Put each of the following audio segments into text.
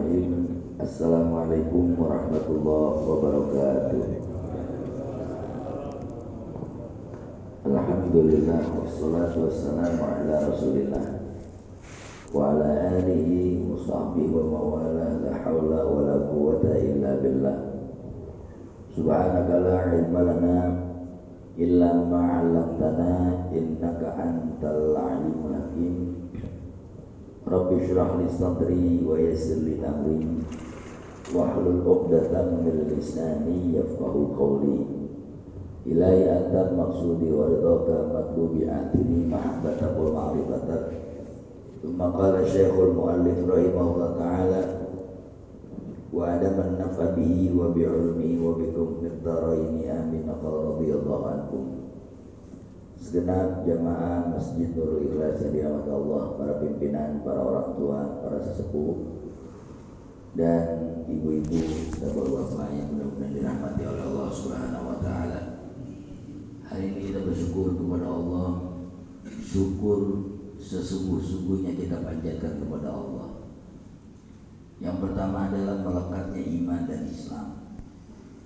Bismillahirrahmanirrahim. Assalamualaikum warahmatullahi wabarakatuh. Alhamdulillah wassalatu wassalamu ala Rasulillah wa ala alihi wa sahbihi wa mawala, la hawla wa la quwwata illa billah. Subhanaka la ilma lana illa ma 'allamtana innaka antal alimul hakim. Rabbi shrah li sadri wa yassir li amri wahlul 'uqdatam min lisani yafqahu qawli. Ilahi anta maqsudi wa ridhaka matlubi atini mahabbata wal ma'rifata. Tsumma qala Syekhul Muallif rahimahullah ta'ala wa adaman nafa bihi wa bi'ulmi wa bikum fid-dharaini amin. Qala radhiyallahu ankum. Segenap jamaah Masjid Nurul Ikhlas yang dirahmati Allah, para pimpinan, para orang tua, para sesepuh dan ibu-ibu dan bapak-bapak yang mudah-mudahan dirahmati oleh Allah Subhanahu wa taala. Hari ini kita bersyukur kepada Allah. Syukur sesungguh-sungguhnya kita panjatkan kepada Allah. Yang pertama adalah melekatnya iman dan Islam.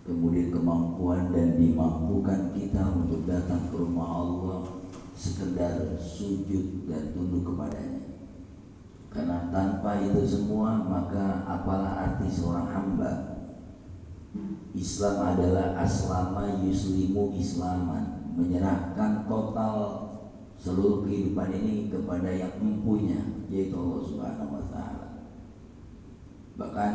Kemudian kemampuan dan dimampukan kita untuk datang ke rumah Allah sekedar sujud dan tunduk kepadanya. Karena tanpa itu semua maka apalah arti seorang hamba. Islam adalah aslama yuslimu islaman, menyerahkan total seluruh kehidupan ini kepada yang empunya, yaitu Allah Subhanahu wa taala. Bahkan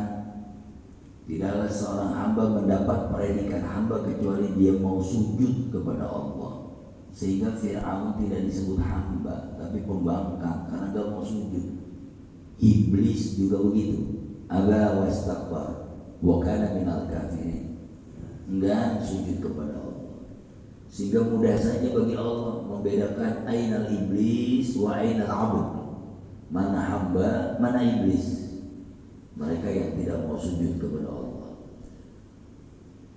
tidaklah seorang hamba mendapat predikat hamba kecuali dia mau sujud kepada Allah. Sehingga Fir'aun tidak disebut hamba tapi pembangkang karena dia mau sujud. Iblis juga begitu. Aba wastakbar wa kana minal kafirin. Enggak sujud kepada Allah. Sehingga mudah saja bagi Allah membedakan ainal iblis wa ainal abd. Mana hamba, mana iblis. Mereka yang tidak mau sujud kepada Allah.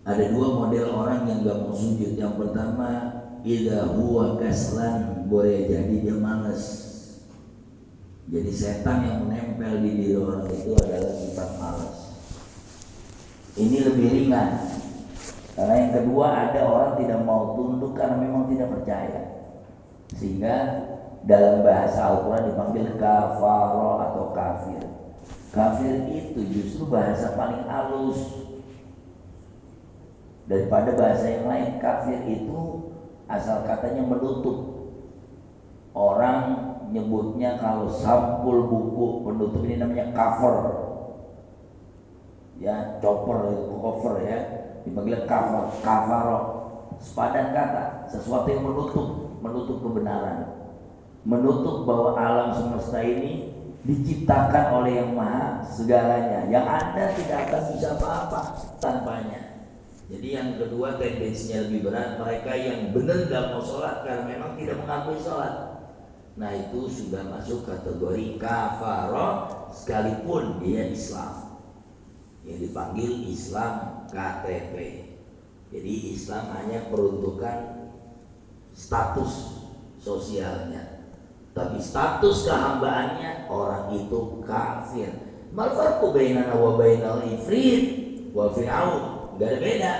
Ada dua model orang yang gak mau sujud. Yang pertama, idza huwa kaslan, boleh jadi dia malas. Jadi setan yang menempel di diri orang itu adalah sifat malas. Ini lebih ringan. Karena yang kedua, ada orang tidak mau tunduk karena memang tidak percaya. Sehingga dalam bahasa Al-Quran dipanggil kafaro atau kafir. Kafir itu justru bahasa paling halus daripada bahasa yang lain. Kafir itu asal katanya menutup. Orang nyebutnya kalau sampul buku penutup ini namanya cover. Ya, cover itu cover ya. Dipanggil cover, kafaro. Sepadan kata, sesuatu yang menutup kebenaran. Menutup bahwa alam semesta ini diciptakan oleh yang maha segalanya, yang ada tidak akan bisa apa-apa tanpanya. Jadi yang kedua tendensinya lebih berat, mereka yang benar gak mau sholat karena memang tidak mengakui sholat. Nah itu sudah masuk kategori kafaro sekalipun dia Islam, yang dipanggil Islam KTP. Jadi Islam hanya peruntukan status sosialnya, tapi status kehambaannya orang itu kafir. Mal farqu bainana wa bainal ifrit wa fir'aun. Enggak ada beda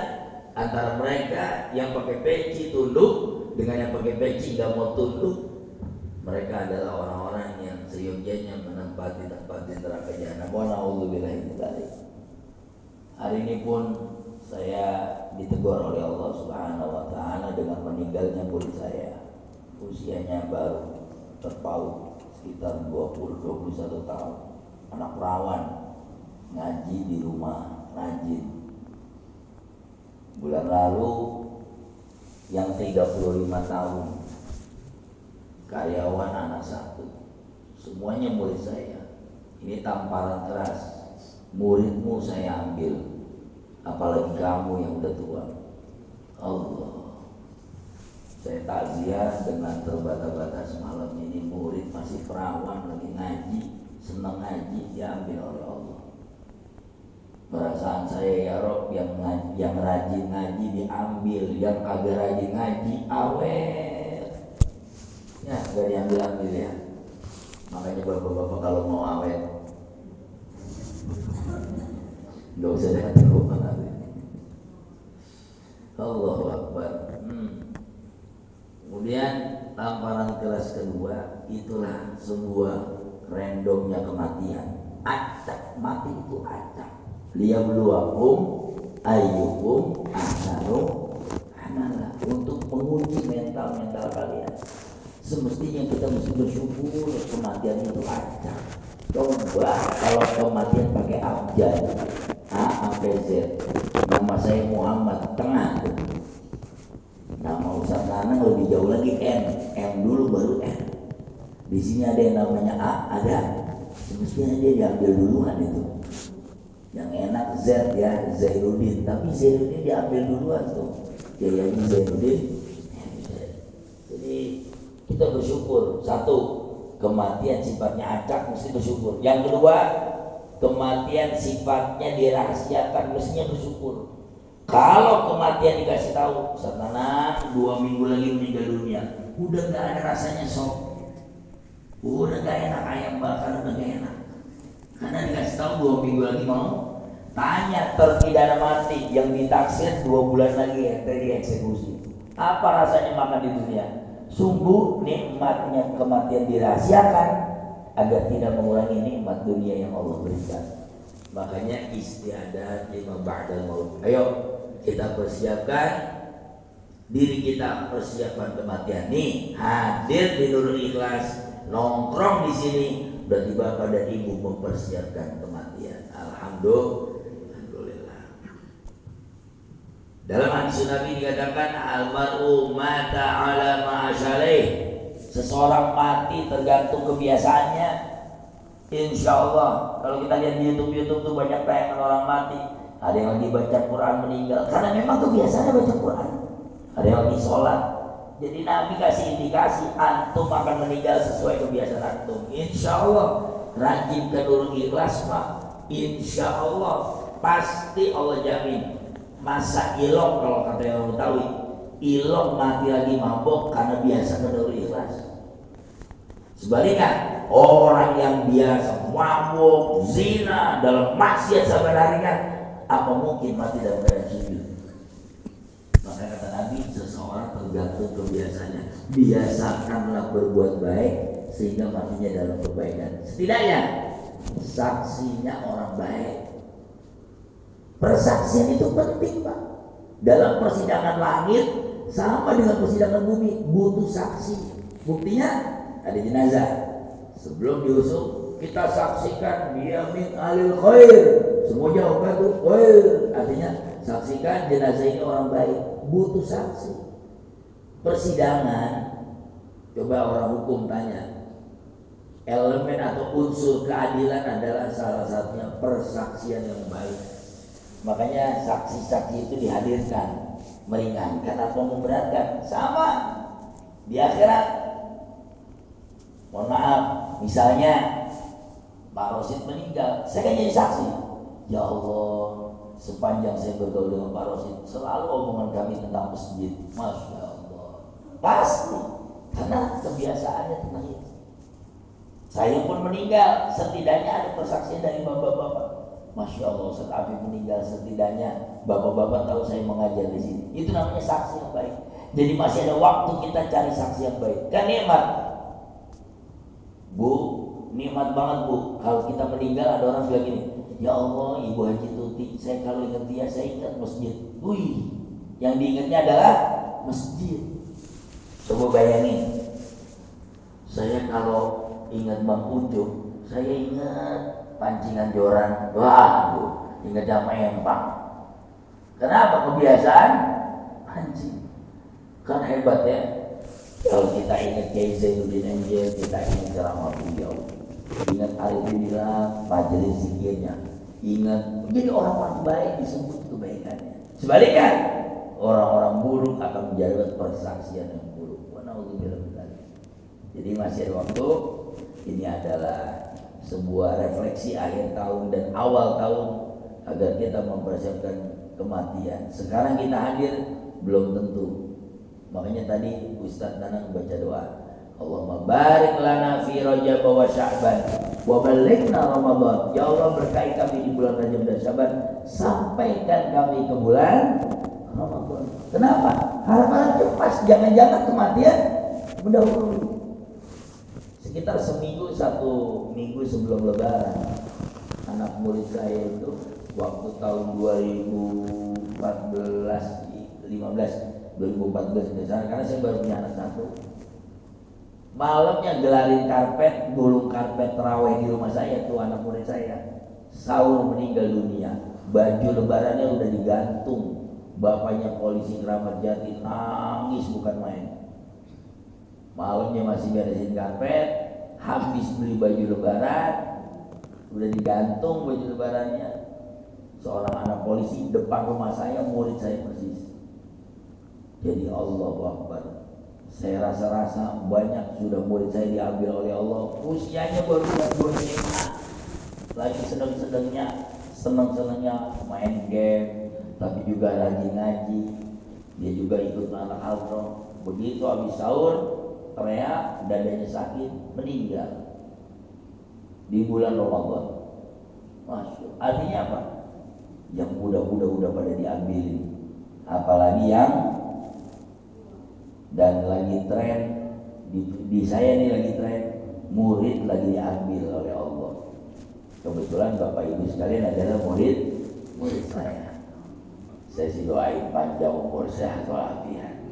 antara mereka yang pakai peci tunduk dengan yang pakai peci enggak mau tunduk. Mereka adalah orang-orang yang seyogyanya menempati tempat di neraka jahanam. Wa na'udzubillahi min dzalik. Hari ini pun saya ditegur oleh Allah Subhanahu wa taala dengan meninggalnya murid saya. Usianya baru terpaut sekitar 20-21 tahun, anak perawan, ngaji di rumah, rajin. Bulan lalu yang 35 tahun, karyawan anak satu, semuanya murid saya. Ini tamparan keras. Muridmu saya ambil, apalagi kamu yang udah tua. Allah, saya takziah dengan terbata-bata semalam ini. Murid masih perawan lagi ngaji, senang ngaji, diambil oleh Allah. Perasaan saya ya Rob, yang rajin ngaji diambil, yang kagak rajin ngaji awet. Ya gak diambil ya. Makanya bapak-bapak kalau mau awet Nggak usah datang ke rumah Nabi. Allahu Akbar. Kemudian tamparan kelas kedua, itulah sebuah randomnya kematian. Acak, mati itu acak. Liyabluwakum ayyukum ahsanu amala, untuk menguji mental kalian. Semestinya kita mesti bersyukur kematian itu acak. Coba kalau kematian pakai abjad, A sampai Z. Nama saya Muhammad, tengah. Nama Ustaz Nanang lebih jauh lagi, M dulu baru N. Di sini ada yang namanya A, ada. Semestinya dia diambil duluan itu. Yang enak Z ya, Zainuddin. Tapi Zainuddin diambil duluan tuh. Jayanya Zainuddin. Jadi kita bersyukur. Satu, kematian sifatnya acak, mesti bersyukur. Yang kedua, kematian sifatnya dirahasiakan, mestinya bersyukur. Kalau kematian dikasih tahu, Ustaz Nanang 2 minggu lagi meninggal dunia, udah gak ada rasanya sop, udah gak enak ayam bakar, udah gak enak. Karena dikasih tahu 2 minggu lagi mau. Tanya terpidana mati yang ditaksir 2 bulan lagi ya tadi eksekusi. Apa rasanya makan di dunia? Sungguh nikmatnya kematian dirahasiakan agar tidak mengurangi nikmat dunia yang Allah berikan. Makanya istiadat lima ba'dal maut. Ayo kita persiapkan diri kita, persiapan kematian. Nih hadir di Nurul Ikhlas, nongkrong di sini, berarti bapak dan ibu mempersiapkan kematian. Alhamdulillah. Dalam hadis Nabi dikatakan almaru mata ala ma'asyalih. Seseorang mati tergantung kebiasaannya. Insya Allah kalau kita lihat di YouTube tuh banyak tayangan orang mati. Ada yang lagi baca Quran meninggal karena memang kebiasaannya baca Quran. Ada yang lagi sholat. Jadi Nabi kasih indikasi antum akan meninggal sesuai kebiasaan antum. Insya Allah rajin ke Nurul Ikhlas Pak. Insya Allah pasti Allah jamin. Masa ilok kalau kata yang Betawi, ilok mati lagi mabok karena biasa ke Nurul Ikhlas. Sebaliknya orang yang biasa mabuk, zina, dalam maksiat sampai harian, apa mungkin mati dalam keadaan sujud? Maka kata Nabi, seseorang tergantung kebiasaannya. Biasakanlah berbuat baik sehingga matinya dalam kebaikan. Setidaknya saksinya orang baik. Persaksian itu penting Pak. Dalam persidangan langit sama dengan persidangan bumi, butuh saksi. Buktinya ada jenazah. Sebelum diusung kita saksikan dia min alil khair, semua jawaban itu khair, artinya saksikan jenazah ini orang baik, butuh saksi. Persidangan, coba orang hukum tanya, elemen atau unsur keadilan adalah salah satunya persaksian yang baik. Makanya saksi-saksi itu dihadirkan, meringankan atau memberatkan. Sama di akhirat. Mohon maaf, misalnya Pak Rosid meninggal, saya kan jadi saksi. Ya Allah, sepanjang saya bergaul dengan Pak Rosid, selalu omongan kami tentang masjid. Masya Allah, pasti karena kebiasaannya tentang itu. Saya pun meninggal, setidaknya ada persaksian dari bapak-bapak. Masya Allah, Ustaz Afif meninggal, setidaknya bapak-bapak tahu saya mengajar di sini. Itu namanya saksi yang baik. Jadi masih ada waktu kita cari saksi yang baik. Kan nikmat. Bu, nikmat banget Bu. Kalau kita meninggal ada orang bilang gini, ya Allah Ibu Haji Tuti, saya kalau ingat dia saya ingat masjid. Wih, yang diingatnya adalah masjid. Coba bayangin, saya kalau ingat Bang Ucup, saya ingat pancingan joran. Wah, ingat Jama Empang. Kenapa? Kebiasaan pancing. Kan hebat ya. Kalau kita ingat Kiai Zainuddin MJ, kita ingat ceramah beliau, ingat Arifin bilang majelis zikirnya, ingat. Jadi orang-orang baik disebut kebaikannya. Sebaliknya orang-orang buruk akan menjadi persaksian yang buruk. Jadi masih ada waktu. Ini adalah sebuah refleksi akhir tahun dan awal tahun agar kita mempersiapkan kematian. Sekarang kita hadir belum tentu. Makanya tadi Ustaz Nanang baca doa, Allahumma barik lana fi Rajab wa Sya'ban wa balighna Ramadan. Ya Allah, berkahi kami di bulan Rajab dan Syaban, sampaikan kami ke bulan Ramadan. Kenapa? Harap-harap cepat, jangan-jangan kematian mendahului. Sekitar satu minggu sebelum Lebaran, anak murid saya itu waktu tahun 2014 misalnya, karena saya baru punya anak satu. Malamnya gelarin karpet, gulung karpet terawih di rumah saya tuh anak murid saya. Sahur meninggal dunia. Baju lebarannya udah digantung. Bapaknya polisi Keramat Jati, nangis bukan main. Malamnya masih beresin karpet, habis beli baju lebaran, udah digantung baju lebarannya. Seorang anak polisi depan rumah saya, murid saya persis. Jadi Allahu Akbar. Saya rasa-rasa banyak sudah murid saya diambil oleh Allah. Usianya baru 2 SMA, lagi seneng-senengnya main game, tapi juga rajin ngaji. Dia juga ikut anak Al-Quran. Begitu habis sahur, teriak, dadanya sakit, meninggal di bulan Ramadan. Masya, artinya apa? Yang muda-muda udah pada diambil, apalagi yang dan lagi tren di saya ini lagi tren murid lagi diambil oleh Allah. Kebetulan Bapak Ibu sekalian adalah murid saya. Saya sih doain panjang umur, sehat walafiat.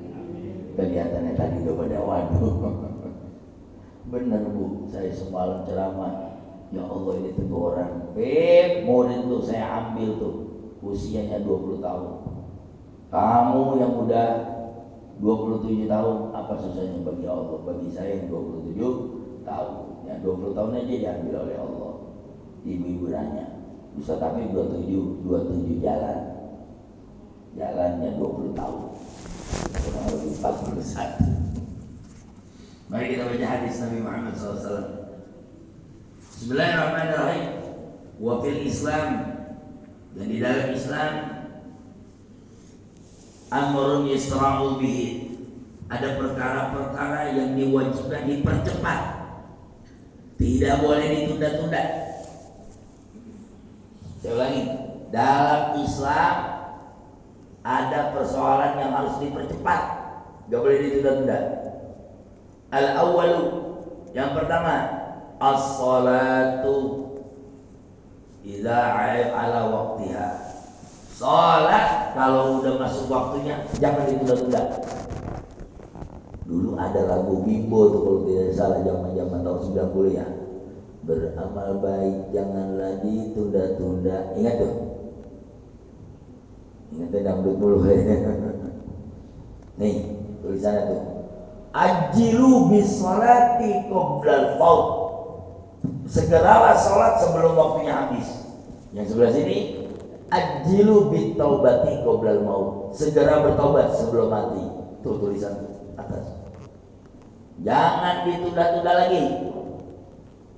Kelihatannya tadi udah pada waduh. Bener Bu, saya semalam ceramah. Ya Allah, ini teguran. Murid tuh saya ambil tuh, usianya 20 tahun. Kamu yang udah 27 tahun, apa susahnya bagi Allah? Bagi saya yang 27 tahun, ya 20 tahun aja diambil oleh Allah. Ibu-ibu nanya, bisa tapi 27 jalannya 20 tahun, kurang lebih 41. Mari kita baca hadis Nabi Muhammad SAW. Bismillahirrahmanirrahim. Wa fil Islam, dan di dalam Islam, amrun yasra'u bihi, ada perkara-perkara yang diwajibkan dipercepat, tidak boleh ditunda-tunda. Saya ulangi, dalam Islam ada persoalan yang harus dipercepat, tidak boleh ditunda-tunda. Al-awwalu, yang pertama, as-salatu idza 'ala waqtiha. Salat kalau udah masuk waktunya jangan ditunda-tunda. Dulu ada lagu Bimbo tuh kalau tidak salah, zaman-zaman tahun 90 ya. Beramal baik janganlah ditunda-tunda. Ingat tuh? Ingat dangdut mulu. Nih, tulisannya tuh. Ajilu bis salati qoblal faut. Segeralah salat sebelum waktunya habis. Yang sebelah sini, ajilu bit taubati qoblal maut. Segera bertobat sebelum mati. Tuh tulisan atas. Jangan ditunda-tunda lagi.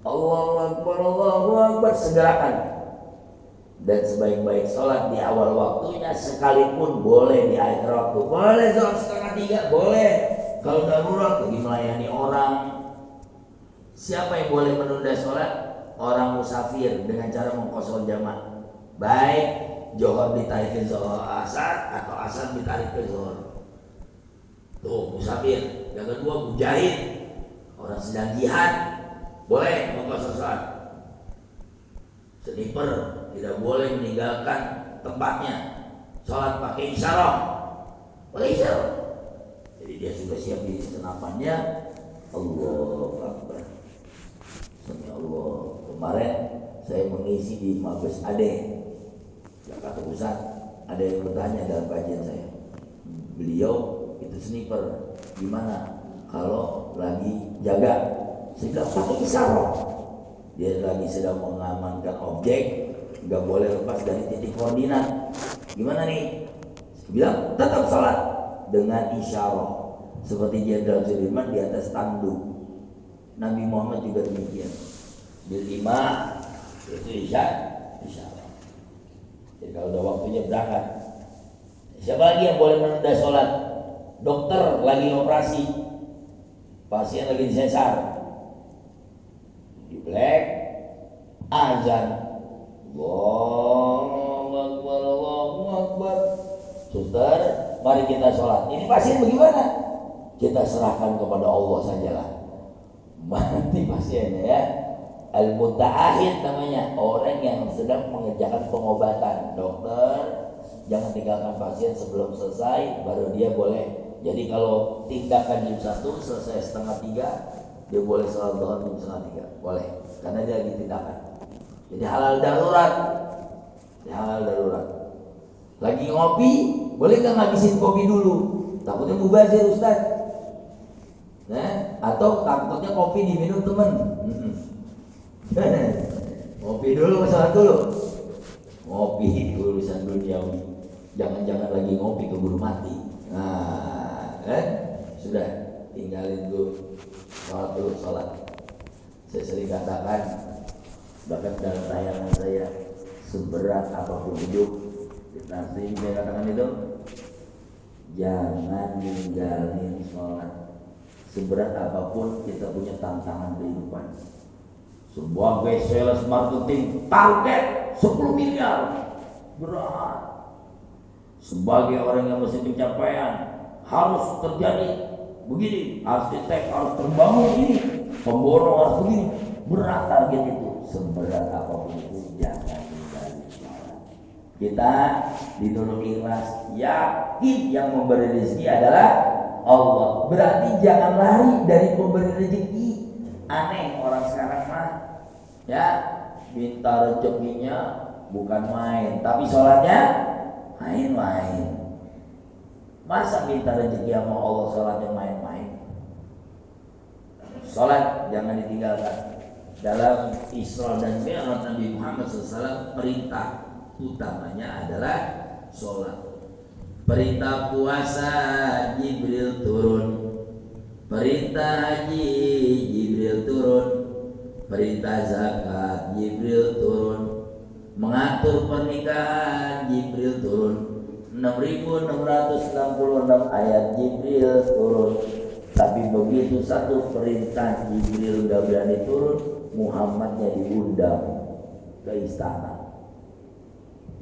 Allahu Akbar, Allahu Akbar, segerakan. Dan sebaik-baik sholat di awal waktunya, sekalipun boleh di akhir waktu. Boleh sholat setengah 3, boleh. Kalau darurat lagi melayani orang. Siapa yang boleh menunda sholat? Orang musafir dengan cara mengkosor jamaah. Baik Johor ditarik ke Zohor asar atau asar ditarik ke Zohor. Tuh musafir. Yang kedua mujahid, orang sedang jihad, boleh mengkosor sholat. Sniper tidak boleh meninggalkan tempatnya. Sholat pakai isyarah, boleh isyarah. Jadi dia sudah siap di senapannya. Allahu Akbar. Demi Allah. Kemarin saya mengisi di Mabes Ade Jakarta Pusat. Ada yang bertanya dalam kajian saya, beliau itu sniper, gimana kalau lagi jaga? Saya bilang pakai isyarah. Dia lagi sedang mengamankan objek, nggak boleh lepas dari titik koordinat. Gimana nih? Saya bilang tetap sholat dengan isyarah, seperti Jenderal Sudirman di atas tanduk. Nabi Muhammad juga demikian. Di 5 itu isyarah. Jadi kalau udah waktunya berangkat. Siapa lagi yang boleh menunda sholat? Dokter lagi operasi, pasien lagi disesar, di black, azan. Allahu Akbar, Allahu Akbar. Suster, mari kita sholat. Ini pasien bagaimana? Kita serahkan kepada Allah sajalah. Mati pasiennya ya. Al-muta'ahid namanya, orang yang sedang mengerjakan pengobatan. Dokter, jangan tinggalkan pasien sebelum selesai, baru dia boleh. Jadi kalau tindakan jam 1 selesai setengah 3, dia boleh sholat zuhur jam setengah 3, boleh, karena dia lagi tindakan. Jadi halal darurat. Halal darurat. Lagi ngopi, boleh nggak ngabisin kopi dulu? Takutnya mubazir Ustaz. Nah, atau takutnya kopi diminum temen. Ngopi dulu, sholat dulu. Ngopi urusan duniawi. Jangan-jangan lagi ngopi keburu mati. Nah, sudah tinggalin dulu. Sholat dulu, sholat. Saya sering katakan, bahkan dalam tayangan saya, seberat apapun hidup, nanti saya katakan itu, jangan ninggalin sholat. Seberat apapun kita punya tantangan kehidupan. Sebagai sales marketing, target 10 miliar, berat. Sebagai orang yang mesti pencapaian, harus terjadi begini, arsitek harus terbangun ini, pemborong harus begini, berat target itu. Seberat apapun itu jangan tinggalin sholat. Kita ditolong ikhlas, yakin yang memberi rezeki adalah Allah. Berarti jangan lari dari pemberi rezeki. Aneh orang sekarang mah, ya, minta rezekinya bukan main, tapi sholatnya main-main. Masa minta rezeki sama Allah sholatnya main-main? Sholat jangan ditinggalkan. Dalam Isra dan Mi'raj Nabi Muhammad SAW, perintah utamanya adalah sholat. Perintah puasa Jibril turun, perintah haji Jibril turun, perintah zakat Jibril turun, mengatur pernikahan Jibril turun, 6.666 ayat Jibril turun. Tapi begitu satu perintah Jibril udah berani turun, Muhammadnya diundang ke istana.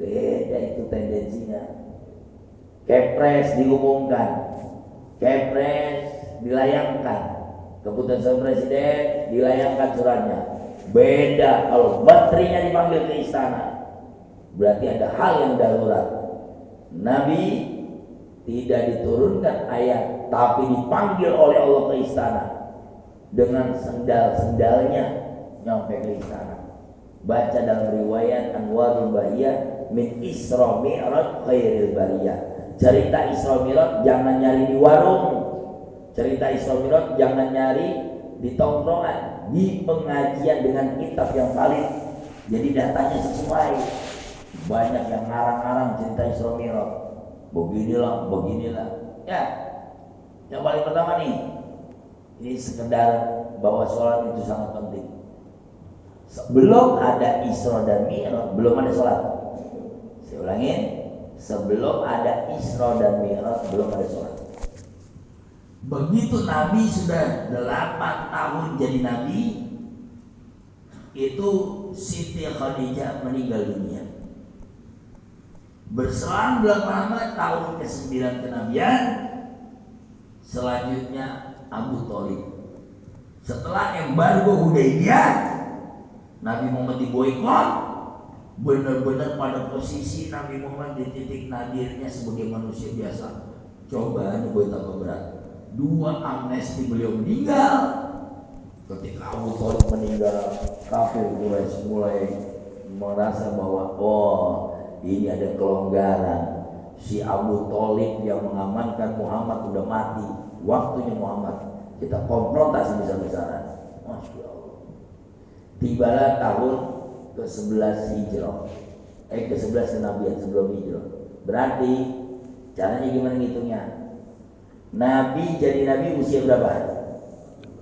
Beda itu tendensinya. Kepres diumumkan, Kepres dilayangkan, keputusan presiden dilayangkan suratnya. Beda kalau menterinya dipanggil ke istana, berarti ada hal yang darurat. Nabi tidak diturunkan ayat, tapi dipanggil oleh Allah ke istana dengan sendal-sendalnya nyampe ke istana. Baca dalam riwayat Anwarul Bahiyah min Isra Mi'raj Khairil Bariyah. Cerita Isra Mi'raj jangan nyari di warung. Cerita Isra Mi'raj jangan nyari di tongkrongan, di pengajian dengan kitab yang valid. Jadi datanya sesuai. Banyak yang ngarang-ngarang cerita Isra Mi'raj. Beginilah, beginilah. Ya. Yang paling pertama nih, ini sekedar bahwa sholat itu sangat penting. Sebelum ada Isra dan Mi'raj, belum ada sholat. Saya ulangin, sebelum ada Isra dan Mi'raj, belum ada sholat. Begitu Nabi sudah 8 tahun jadi Nabi, itu Siti Khadijah meninggal dunia. Berselang belum lama tahun ke-9 kenabian, selanjutnya Abu Thalib. Setelah embargo Hudaybiyah, Nabi Muhammad diboikot. Benar-benar pada posisi Nabi Muhammad di titik nadirnya sebagai manusia biasa. Coba ini buat tambah berat. 2 amnesti beliau meninggal. Ketika Abu Thalib meninggal, kafir Quraisy mulai merasa bahwa ini ada kelonggaran. Si Abu Thalib yang mengamankan Muhammad udah mati. Waktunya Muhammad kita konfrontasi besar-besaran. Masya Allah. Tibalah tahun ke-11 Hijrah. ke-11 kenabian sebelum Hijrah. Berarti caranya gimana ngitungnya? Nabi jadi Nabi usia berapa?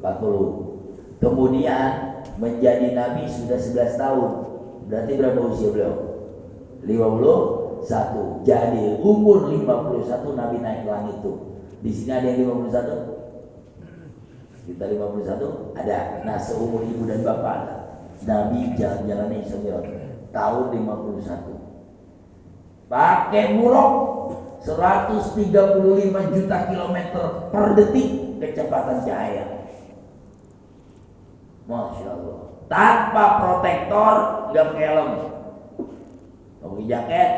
40. Kemudian menjadi Nabi sudah 11 tahun. Berarti berapa usia beliau? 51. Jadi umur 51 Nabi naik ke langit itu. Di sini ada yang 51? Kita 51 ada. Nah, seumur ibu dan bapak ada. Nabi jalan-jalan Isra tahun 51. Pakai buruk 135 juta kilometer per detik kecepatan cahaya. Masya Allah. Tanpa protektor, nggak pakai helm, pakai jaket.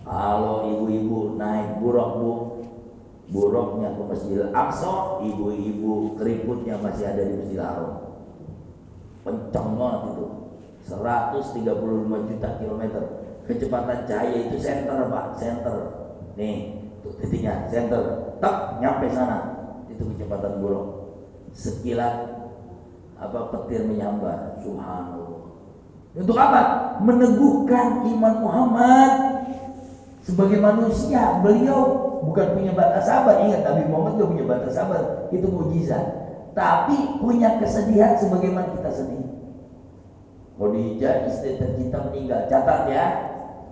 Kalau ibu-ibu naik buruk bu, buruknya ke Masjidil Aqsa, ibu-ibu keriputnya masih ada di Masjidil Haram. Kencang banget itu. 135 juta kilometer kecepatan cahaya itu center pak, center. Nih, tuh titiknya center. Tak nyampe sana. Itu kecepatan buruk. Sekilat petir menyambar. Subhanallah. Untuk apa? Meneguhkan iman Muhammad sebagai manusia. Beliau bukan punya batas sabar. Ingat, Nabi Muhammad gak punya batas sabar. Itu mukjizat. Tapi punya kesedihan sebagaimana kita sedih. Khadijah istri tercinta meninggal. Catat ya,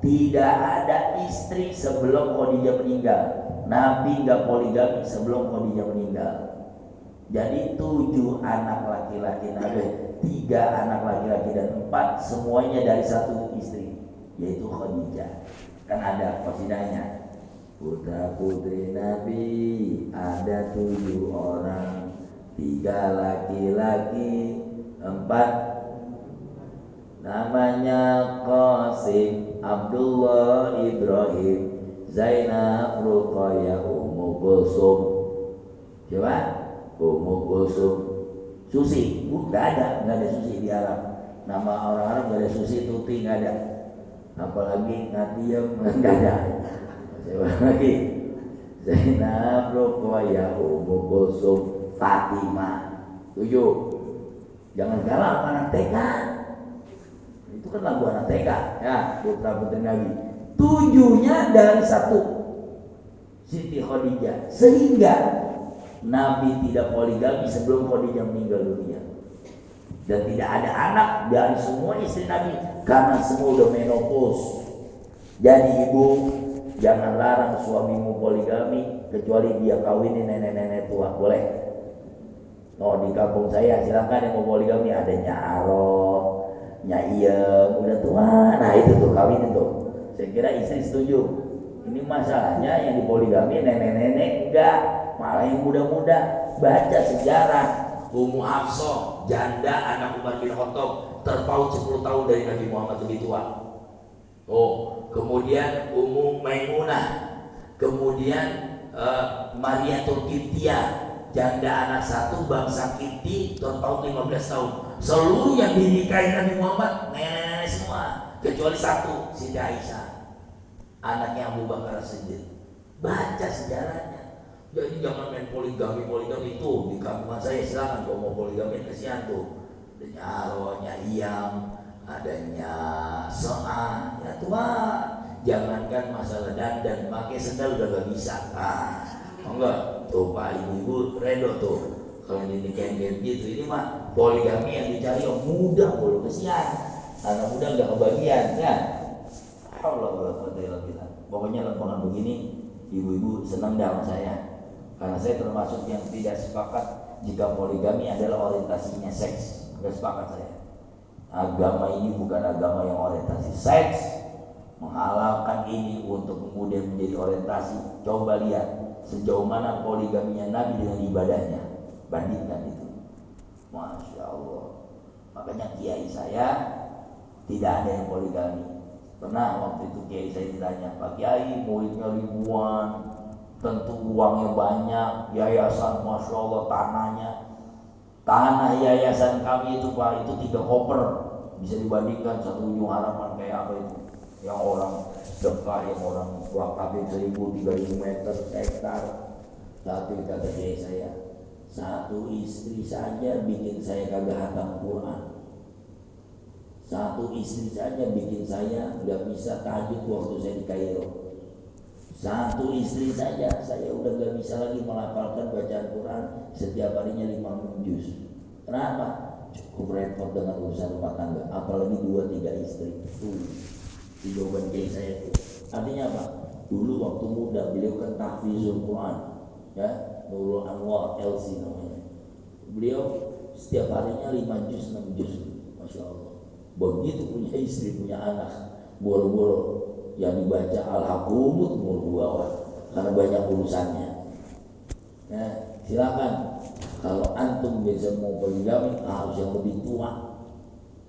tidak ada istri sebelum Khadijah meninggal. Nabi gak poligami sebelum Khadijah meninggal. Jadi 7 anak laki-laki Nabi, 3 anak laki-laki dan 4 semuanya dari satu istri, yaitu Khadijah. Kan ada qasidahnya. Putra putri Nabi ada 7 orang, 3 laki-laki, 4 namanya Qasim, Abdullah, Ibrahim, Zainab, Ruqayyah, Ummu Kulsum. Coba Ummu Kulsum. Susi, nggak ada Susi di Arab. Nama orang Arab nggak ada Susi, Tuti nggak ada. Apalagi Natiyam nggak ada. Coba lagi Zainab, Ruqayyah, Ummu Kulsum, Fatimah. 7. Jangan kalah anak TK. Itu kan lagu anak TK ya, putra putri Nabi. 7-nya dari satu, Siti Khadijah. Sehingga Nabi tidak poligami sebelum Khadijah meninggal dunia. Dan tidak ada anak dari semua istri Nabi karena semua udah menopause. Jadi ibu jangan larang suamimu poligami kecuali dia kawinin nenek-nenek tua, boleh. Oh, di kampung saya silakan yang mau poligami, ada Nyaro, Nyaiem, udah tua. Nah itu tuh kawin itu. Saya kira istri setuju. Ini masalahnya yang dipoligami nenek-nenek enggak, malah yang muda-muda. Baca sejarah Ummu Hafsah, janda anak Umar bin Khattab, terpaut 10 tahun dari Nabi Muhammad lebih tua. Oh, kemudian Ummu Maimunah, kemudian Mariatul Qibtiyah, janda anak 1 bangsa Qibti, terpaut 15 tahun. Seluruh yang dinikahi Nabi Muhammad nenek-nenek semua, kecuali 1, Siti Aisyah, anaknya Abu Bakar As-Siddiq. Baca sejarahnya. Jadi jangan main poligami itu di kampungan saya. Silakan kalau mau poligami, kasihan tuh. Adanya Aronya Iyam, adanya Soa, ya tua. Jangankan masalah dandan, pakai sendal udah gak bisa. Enggak, tuh pak ibu-ibu redo tuh. Kalau dinikahin kayak gitu, ini mah poligami yang dicari yang muda mulu, kesian. Anak muda nggak kebagian, ya. Allah. Pokoknya lempongan begini, ibu-ibu senang dah sama saya. Karena saya termasuk yang tidak sepakat jika poligami adalah orientasinya seks. Nggak sepakat saya. Agama ini bukan agama yang orientasi seks. Menghalalkan ini untuk kemudian menjadi orientasi. Coba lihat sejauh mana poligaminya Nabi dengan ibadahnya. Bandingkan itu. Masya Allah. Makanya kiai saya tidak ada yang poligami. Pernah waktu itu kiai saya ditanya, Pak Kiai muridnya ribuan, tentu uangnya banyak, yayasan Masya Allah tanah yayasan kami itu Pak, itu 3 koper. Bisa dibandingkan satu ujung harapan kayak apa itu, yang orang dekat, yang orang wakafin 1.000-3.000 meter hektar. Tapi kata kiai saya, 1 istri saja bikin saya kagak hatam Quran. 1 istri saja bikin saya nggak bisa tahajud waktu saya di Kairo. 1 istri saja saya udah nggak bisa lagi melafalkan bacaan Quran setiap harinya 5 juz. Kenapa? Cukup repot dengan urusan rumah tangga, apalagi 2-3 istri. Di jawaban kiai saya itu. Artinya apa? Dulu waktu muda beliau kan tahfizul Quran, ya, Nurul Anwar LC namanya. Beliau setiap harinya 5 juz, 6 juz. Masya Allah. Begitu punya istri, punya anak, boro-boro yang dibaca al-hakumut mulu bawah karena banyak urusannya. Ya, silakan. Kalau antum bisa mau poligami harus yang lebih tua.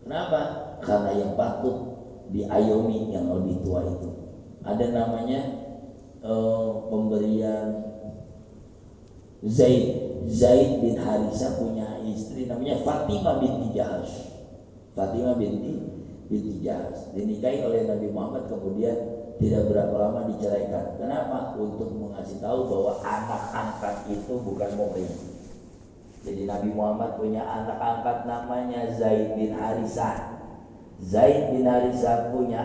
Kenapa? Karena yang patut diayomi yang lebih tua itu. Ada namanya pemberian Zaid bin Harisah punya istri namanya Fatimah binti Jahash. Fatimah binti Jahash dinikahi oleh Nabi Muhammad, kemudian tidak berapa lama diceraikan. Kenapa? Untuk mengasih tahu bahwa anak angkat itu bukan muhrim. Jadi Nabi Muhammad punya anak angkat namanya Zaid bin Harisah. Zaid bin Harisah punya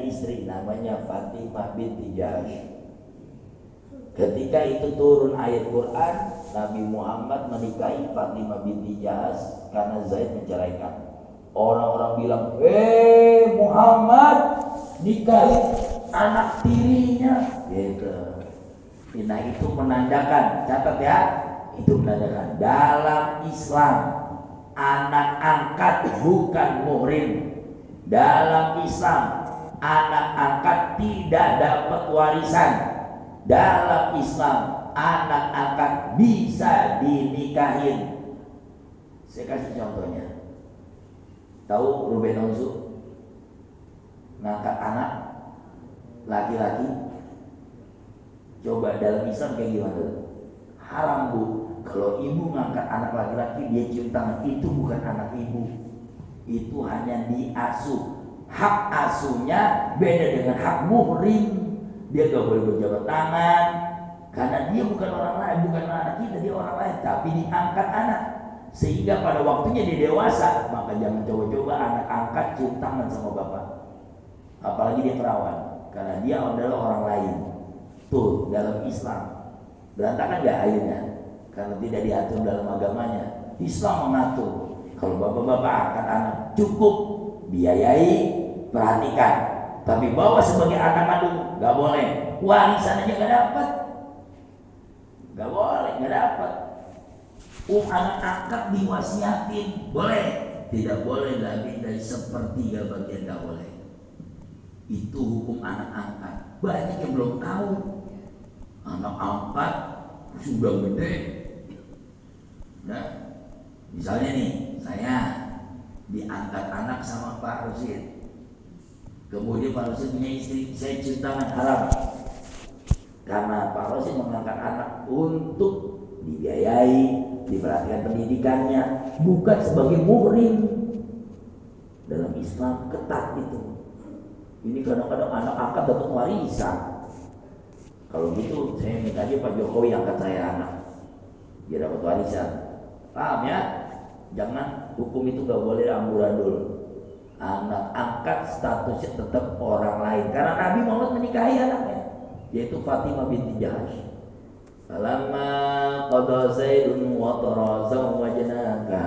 istri namanya Fatimah binti Jahash. Ketika itu turun ayat Quran, Nabi Muhammad menikahi Fatimah binti Jahash karena Zaid menceraikan. Orang-orang bilang, Muhammad nikahi anak tirinya, gitu. Nah itu menandakan, catat ya, itu menandakan dalam Islam anak angkat bukan muhrim. Dalam Islam anak angkat tidak dapat warisan. Dalam Islam anak angkat bisa dinikahin. Saya kasih contohnya. Tahu Ruben Onsu ngangkat anak laki-laki? Coba dalam Islam kayak gimana? Haram bu. Kalau ibu ngangkat anak laki-laki, dia cium tangan, itu bukan anak ibu. Itu hanya diasuh. Hak asuhnya beda dengan hak muhrim. Dia gak boleh berjabat tangan karena dia bukan orang lain, bukan anak kita, dia orang lain, tapi diangkat anak. Sehingga pada waktunya dia dewasa, maka jangan coba-coba anak angkat cium tangan sama bapak. Apalagi dia perawan, karena dia adalah orang lain. Tuh dalam Islam berantakan gak akhirnya? Karena tidak diatur dalam agamanya. Islam mengatur. Kalau bapak-bapak angkat anak, cukup biayai, perhatikan. Tapi bawa sebagai anak kandung gak boleh. Warisan aja gak dapat. Gak boleh, gak dapat. Anak angkat diwasiatin boleh, tidak boleh lebih dari sepertiga bagian, gak boleh. Itu hukum anak angkat. Banyak yang belum tahu. Anak angkat sudah gede. Nah, misalnya nih, saya diangkat anak sama Pak Rosid. Kemudian Pak Rosid punya istri, saya cium tangan, haram. Karena Pak Rosid mengangkat anak untuk dibiayai, diperhatikan pendidikannya, bukan sebagai muhrim. Dalam Islam ketat itu. Ini kadang-kadang anak angkat dapat warisan. Kalau gitu saya minta aja Pak Jokowi angkat saya anak, biar dapat warisan. Paham ya? Jangan, hukum itu gak boleh amburadul. Anak angkat statusnya tetap orang lain. Karena Nabi Muhammad menikahi anaknya, yaitu Fatimah binti Jahash. Falamma qada Zaidun wa tara zawwajnaka.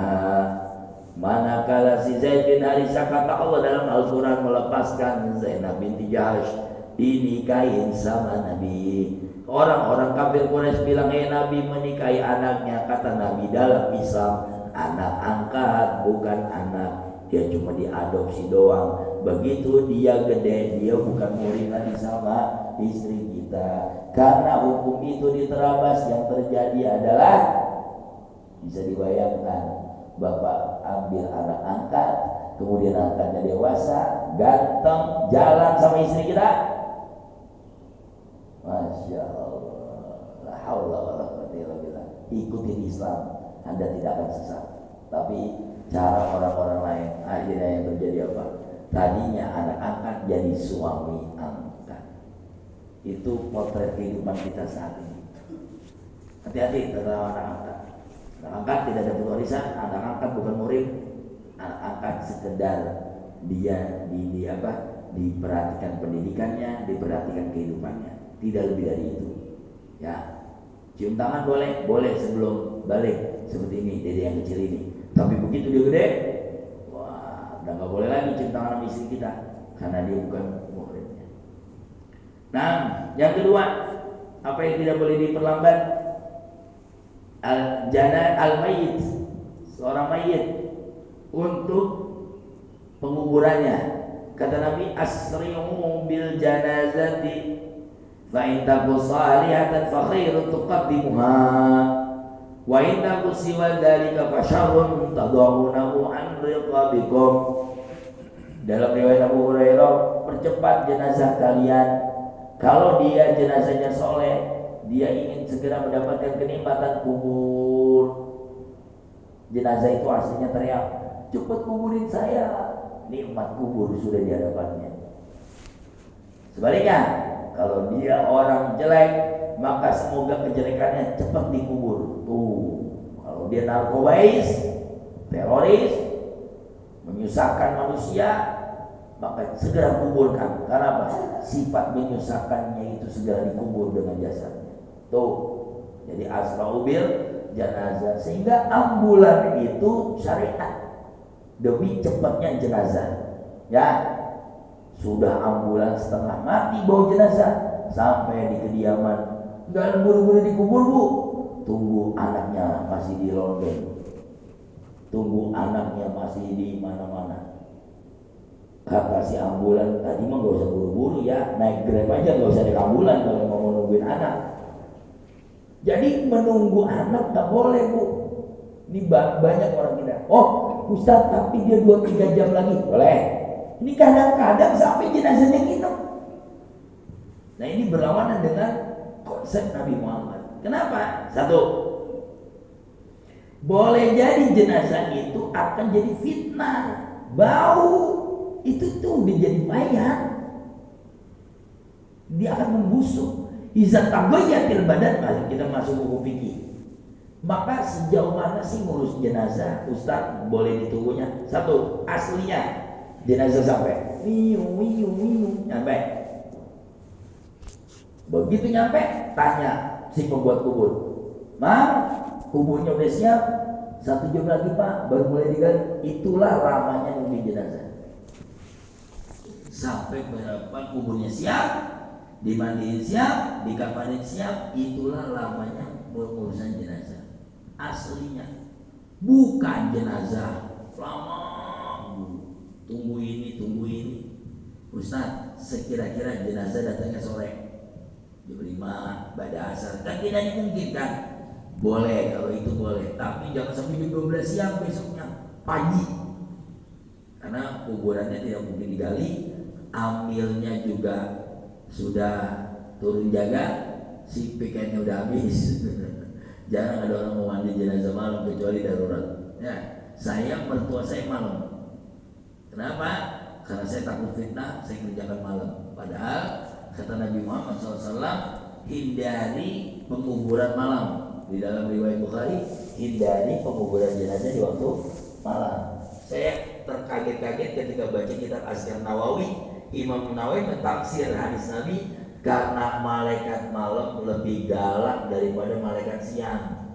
Manakala si Zaid bin Harisah, kata Allah dalam Al-Quran, melepaskan Zainab binti Jahash, dinikahin sama Nabi. Orang-orang kafir Quraisy bilang, Nabi menikahi anaknya. Kata Nabi, dalam Islam anak angkat bukan anak, dia cuma diadopsi doang. Begitu dia gede, dia bukan murid lagi sama istri kita. Karena hukum itu diterabas, yang terjadi adalah, bisa dibayangkan, bapak ambil anak angkat, kemudian angkatnya dewasa, ganteng, jalan sama istri kita. Masya Allah, la haula wala quwwata illa billah. Ikutin Islam, Anda tidak akan sesat. Tapi cara orang-orang lain, akhirnya yang terjadi apa? Tadinya anak angkat jadi suami angkat. Itu potret kehidupan kita saat ini. Hati-hati terhadap anak angkat. Anak angkat tidak dapat warisan, anak angkat bukan murid. Anak angkat sekedar dia diperhatikan pendidikannya, diperhatikan kehidupannya. Tidak lebih dari itu. Ya, cium tangan boleh, sebelum balik seperti ini, dede yang kecil ini. Tapi begitu dia gede, wah, udah nggak boleh lagi cium tangan sama istri kita, karena dia bukan muhrimnya. Nah, yang kedua, apa yang tidak boleh diperlambat? Al-jana al-mayyit, seorang mayit, untuk penguburannya. Kata Nabi, asri'u bil janazati fa in taku salihatan fa khairun tuqaddimuha wa in taku siwa dzalika fa syarrun tad'unahu an riqabikum. Dalam riwayat Abu Hurairah, percepat jenazah kalian. Kalau dia jenazahnya soleh, dia ingin segera mendapatkan kenikmatan kubur. Jenazah itu aslinya teriak, cepat kuburin saya. Nikmat kubur sudah di hadapannya. Sebaliknya, kalau dia orang jelek, maka semoga kejelekannya cepat dikubur. Tuh, kalau dia narkobais, teroris, menyusahkan manusia, maka segera kuburkan. Karena apa? Sifat menyusahkannya itu segera dikubur dengan jasadnya. Tuh, jadi asra'u bil janazah. Sehingga ambulan itu syariat demi cepatnya jenazah. Ya, sudah ambulan setengah mati bawa jenazah sampai di kediaman, nggak buru-buru dikubur bu. Tunggu anaknya masih di London, tunggu anaknya masih di mana-mana. Kata si ambulan, tadi mah gak usah buru-buru ya, naik Grab aja, gak usah naik ambulan kalau mau nungguin anak. Jadi menunggu anak gak boleh bu. Ini banyak orang bilang, oh Ustaz tapi dia 2-3 jam lagi, boleh. Ini kadang-kadang sampai jenazahnya nginep. Nah ini berlawanan dengan konsep Nabi Muhammad. Kenapa? Satu, boleh jadi jenazah itu akan jadi fitnah, bau. Itu tuh udah jadi mayat, dia akan membusuk. Iza tabayyatil badan, kita masuk buku fikih. Maka sejauh mana sih ngurus jenazah? Ustaz boleh ditunggunya. Satu, aslinya jenazah sampai nyampe. Begitu nyampe, tanya si pembuat kubur, Mang, kuburnya udah siap, 1 jam lagi Pak baru mulai digali. Itulah ramanya nunggu jenazah. Sampai berapa kuburnya siap, dimandiin siap, dikafanin siap, itulah lamanya pengurusan jenazah. Aslinya bukan jenazah lama, tunggu ini. Ustaz, sekira-kira jenazah datangnya sore jam 5 pada asar, kan tidak mungkin kan? Boleh, kalau itu boleh, tapi jangan sampai jam 12 siang besoknya pagi, karena kuburannya tidak mungkin digali. Amilnya juga sudah turun jaga, si piketnya udah habis. Jarang ada orang mau mandi jenazah malam kecuali darurat. Ya, saya mertua saya malam. Kenapa? Karena saya takut fitnah, saya kerjakan malam. Padahal kata Nabi Muhammad SAW, hindari penguburan malam. Di dalam riwayat Bukhari, hindari penguburan jenazah di waktu malam. Saya terkaget-kaget ketika baca kitab Azkar Nawawi. Imam Nawawi mentafsir hadis Nabi, karena malaikat malam lebih galak daripada malaikat siang.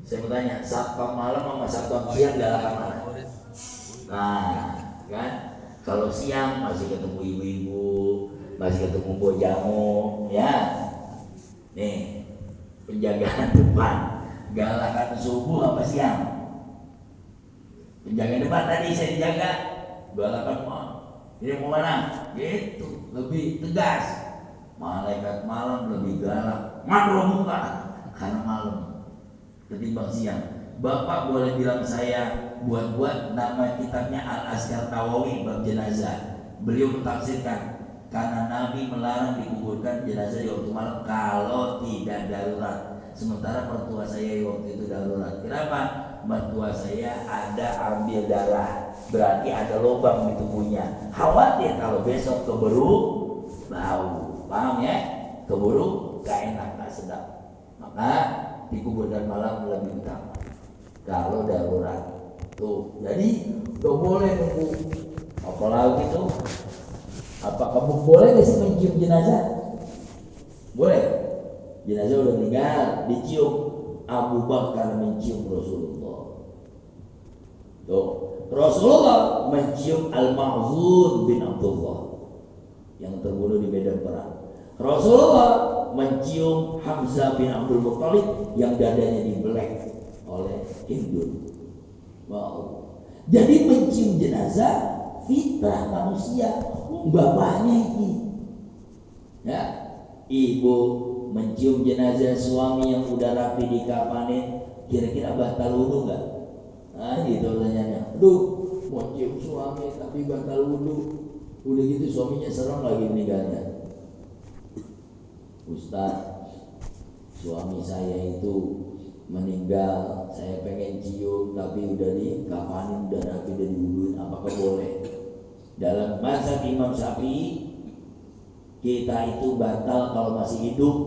Saya mau tanya, satpam malam sama satpam siang galakan mana? Nah, kan? Kalau siang masih ketemu ibu-ibu, masih ketemu bojamu, ya. Nih, penjagaan depan, galakan subuh apa siang? Penjaga depan tadi saya dijaga, galakan mau. Ini mau mana? Gitu, lebih tegas. Malaikat malam lebih galak, makro muka karena malam ketimbang siang. Bapak boleh bilang saya buat nama kitabnya Al-Azkar Nawawi bab jenazah. Beliau mentafsirkan karena Nabi melarang dikuburkan jenazah di waktu malam kalau tidak darurat. Sementara mertua saya waktu itu darurat. Kenapa? Mertua saya ada ambil darah, berarti ada lubang di tubuhnya. Khawatir kalau besok keburu bau, paham ya? Keburu gak enak, gak sedap. Maka dikuburkan malam lebih utama. Kalau darurat, tuh. Jadi gak boleh nunggu. Apalagi tuh, apa kamu boleh gak sih mencium jenazah? Boleh. Jenazah udah meninggal, dicium. Abu Bakar mencium Rasulullah. Tuh, Rasulullah mencium Al-Ma'zun bin Abdullah yang terbunuh di medan perang. Rasulullah mencium Hamzah bin Abdul Muttalib yang dadanya dibelek oleh Hindun. Wow. Jadi mencium jenazah fitrah manusia. Bapaknya ini, ya, ibu mencium jenazah suami yang udah rapi dikafanin, kira-kira batal wudu nggak? Nah, gitu tanyanya. Aduh, mau cium suami tapi batal wudu. Udah gitu suaminya serem lagi meninggalnya. Ustaz, suami saya itu meninggal, saya pengen cium tapi udah dikafanin, udah rapi, udah diwuduin, apakah boleh? Dalam mazhab Imam Syafi'i, kita itu batal kalau masih hidup.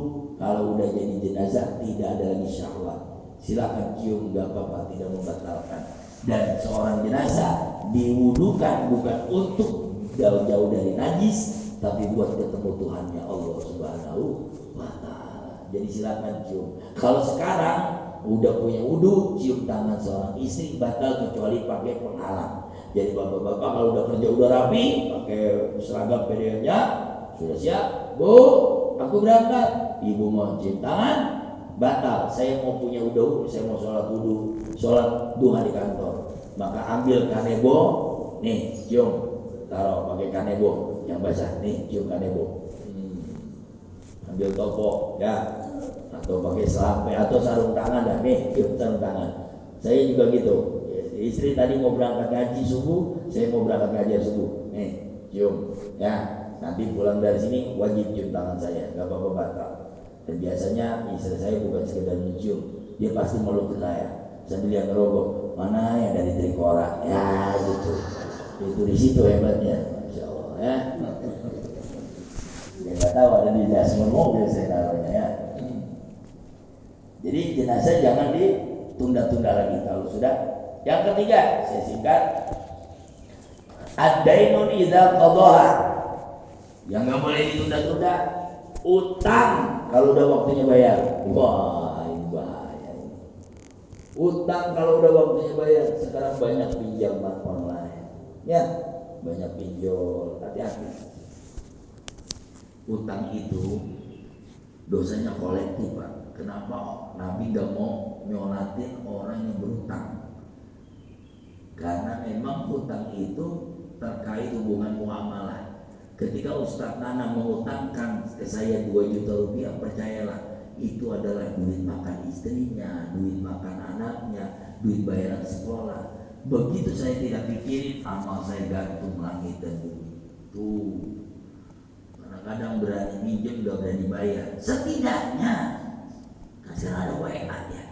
Kalau udah jadi jenazah tidak ada lagi syahwat, silakan cium, gak apa-apa, tidak membatalkan. Dan seorang jenazah diwudukan bukan untuk jauh-jauh dari najis, tapi buat ketemu Tuhannya Allah Subhanahu wa Ta'ala. Jadi silakan cium. Kalau sekarang udah punya wudu, cium tangan seorang istri batal kecuali pakai penghalang. Jadi bapak-bapak kalau udah kerja udah rapi, pakai seragam PDL-nya, sudah siap, Bu, aku berangkat. Ibu mau cium tangan, batal. Saya mau punya wudu, saya mau sholat wudu, sholat duha di kantor. Maka ambil kanebo, nih cium, taruh pakai kanebo yang basah, nih cium kanebo. Ambil topo, ya, atau pakai selampe atau sarung tangan, dan nih cium sarung tangan. Saya juga gitu. Istri tadi mau berangkat ngaji subuh, saya mau berangkat ngaji subuh. Nih, cium. Ya, nanti pulang dari sini wajib cium tangan saya, nggak apa-apa batal. Dan biasanya istri saya bukan sekedar mencium, dia pasti meluk ke saya sambil dia ngerogoh, mana yang dari trikora, ya gitu. Itu di situ hebatnya, Masya Allah ya. Ya nggak tahu ada di dashboard mobil saya taruhnya ya. Jadi jenazah jangan ditunda-tunda lagi kalau sudah. Yang ketiga, saya singkat, ad-dainun idza qadaha. Yang nggak boleh ditunda-tunda, utang kalau udah waktunya bayar. Wah, ini bahaya. Utang kalau udah waktunya bayar. Sekarang banyak pinjaman online, ya, banyak pinjol. Hati-hati. Utang itu dosanya kolektif, Pak. Kenapa Nabi nggak mau nyolatin orang yang berutang? Karena memang hutang itu terkait hubungan muamalah. Ketika Ustaz Nana mengutangkan ke saya 2 juta rupiah, percayalah itu adalah duit makan istrinya, duit makan anaknya, duit bayaran sekolah. Begitu saya tidak pikirin, amal saya gantung langit dan bumi. Tuh, kadang-kadang berani pinjam, gak berani bayar. Setidaknya kasih ada WA ya,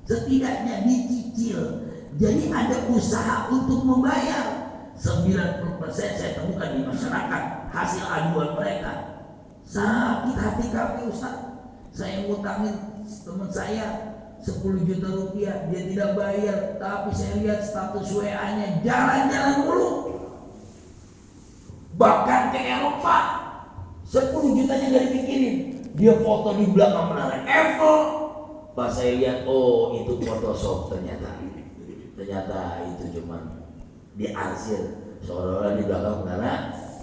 setidaknya dicicil. Jadi ada usaha untuk membayar. 90% saya temukan di masyarakat hasil aduan mereka. Sakit hati kami Ustaz, saya ngutangin teman saya 10 juta rupiah, dia tidak bayar, tapi saya lihat status WA-nya jalan-jalan mulu, bahkan ke Eropa. 10 jutanya gak dipikirin, dia foto di belakang menara Eiffel. Pas saya lihat, oh itu Photoshop ternyata itu cuman diarsir seolah-olah di belakang menara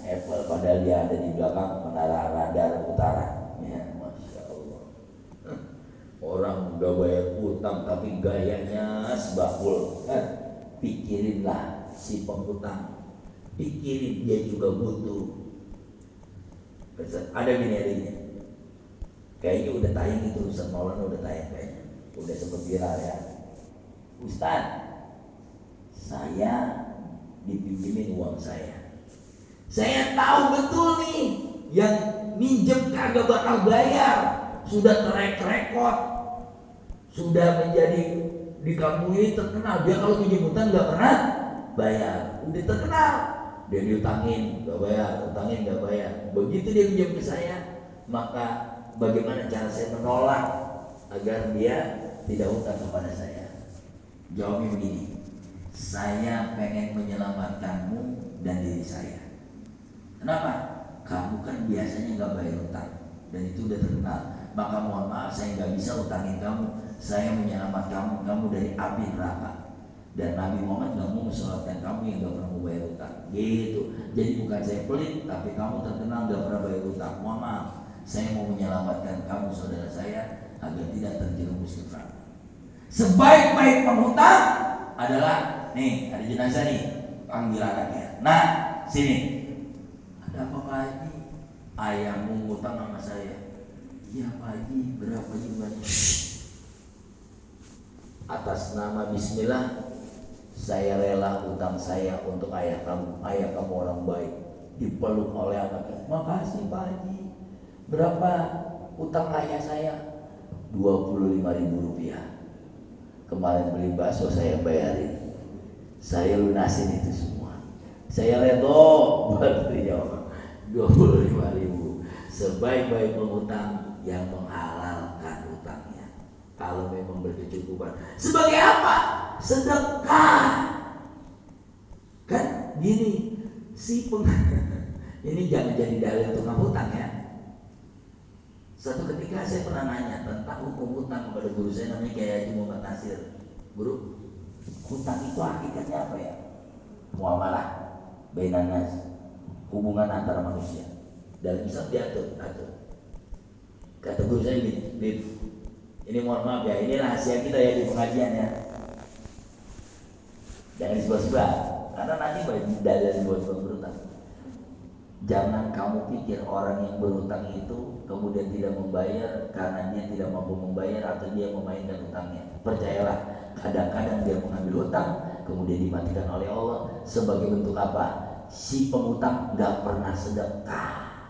Eiffel, padahal dia ada di belakang menara radar utara. Ya, Masya Allah. Orang udah bayar utang tapi gayanya sebakul. Pikirinlah si penghutang, pikirin dia juga butuh. Ada gini. Kayaknya udah tayang itu, Ustaz Maulana udah tayang kayaknya, udah sempat viral ya. Ustaz, saya dipinjemin uang saya. Saya tahu betul nih, yang minjem kagak bakal bayar. Sudah track record, sudah menjadi di kampung ini terkenal. Dia kalau pinjam utang nggak pernah bayar, udah terkenal. Dia diutangin nggak bayar, utangin nggak bayar. Begitu dia pinjam ke saya, maka bagaimana cara saya menolak agar dia tidak utang kepada saya? Jawabnya begini, saya pengen menyelamatkanmu dan diri saya. Kenapa? Kamu kan biasanya gak bayar utang, dan itu udah terkenal. Maka mohon maaf, saya gak bisa utangin kamu. Saya menyelamatkan kamu dari api neraka. Dan Nabi Muhammad gak mau mensolatkan kamu yang gak pernah bayar utang. Gitu. Jadi bukan saya pelit, tapi kamu terkenal gak pernah bayar utang. Mohon maaf, saya mau menyelamatkan kamu saudara saya agar tidak terjerumus ke neraka. Sebaik-baik penghutang adalah nih ada jenazah nih, panggil anaknya. Nah, sini. Ada apa Pak Haji? Ayahmu ngutang sama saya. Iya Pak Haji, berapa jumlahnya? Atas nama Bismillah, saya rela utang saya untuk ayah kamu. Ayah kamu orang baik. Dipeluk oleh anaknya. Makasih Pak Haji. Berapa utang ayah saya? 25.000 rupiah. Kemarin beli bakso saya bayarin. Saya lunasin itu semua. Saya redo buat beliau 25.000. Sebaik-baik pengutang yang menghalalkan utangnya. Kalau memang berkecukupan. Sebagai apa? Sedekah. Kan gini, ini jangan jadi dalil tukang hutang ya. Suatu ketika saya pernah nanya tentang hukum hutang kepada guru saya namanya Kiai Haji Muhammad Nasir. Guru, hutang itu hakikatnya apa ya? Muamalah bainan nas, hubungan antara manusia. Dalam Islam diatur. Kata guru saya gini, Bib, ini mohon maaf ya, ini rahasia kita ya di pengajian ya. Jangan disebut-sebut, karena nanti dalil disebut-sebut berutang. Jangan kamu pikir orang yang berhutang itu kemudian tidak membayar karena dia tidak mampu membayar atau dia memainkan hutangnya. Percayalah, kadang-kadang dia mengambil hutang kemudian dimatikan oleh Allah sebagai bentuk apa? Si pengutang gak pernah sedekah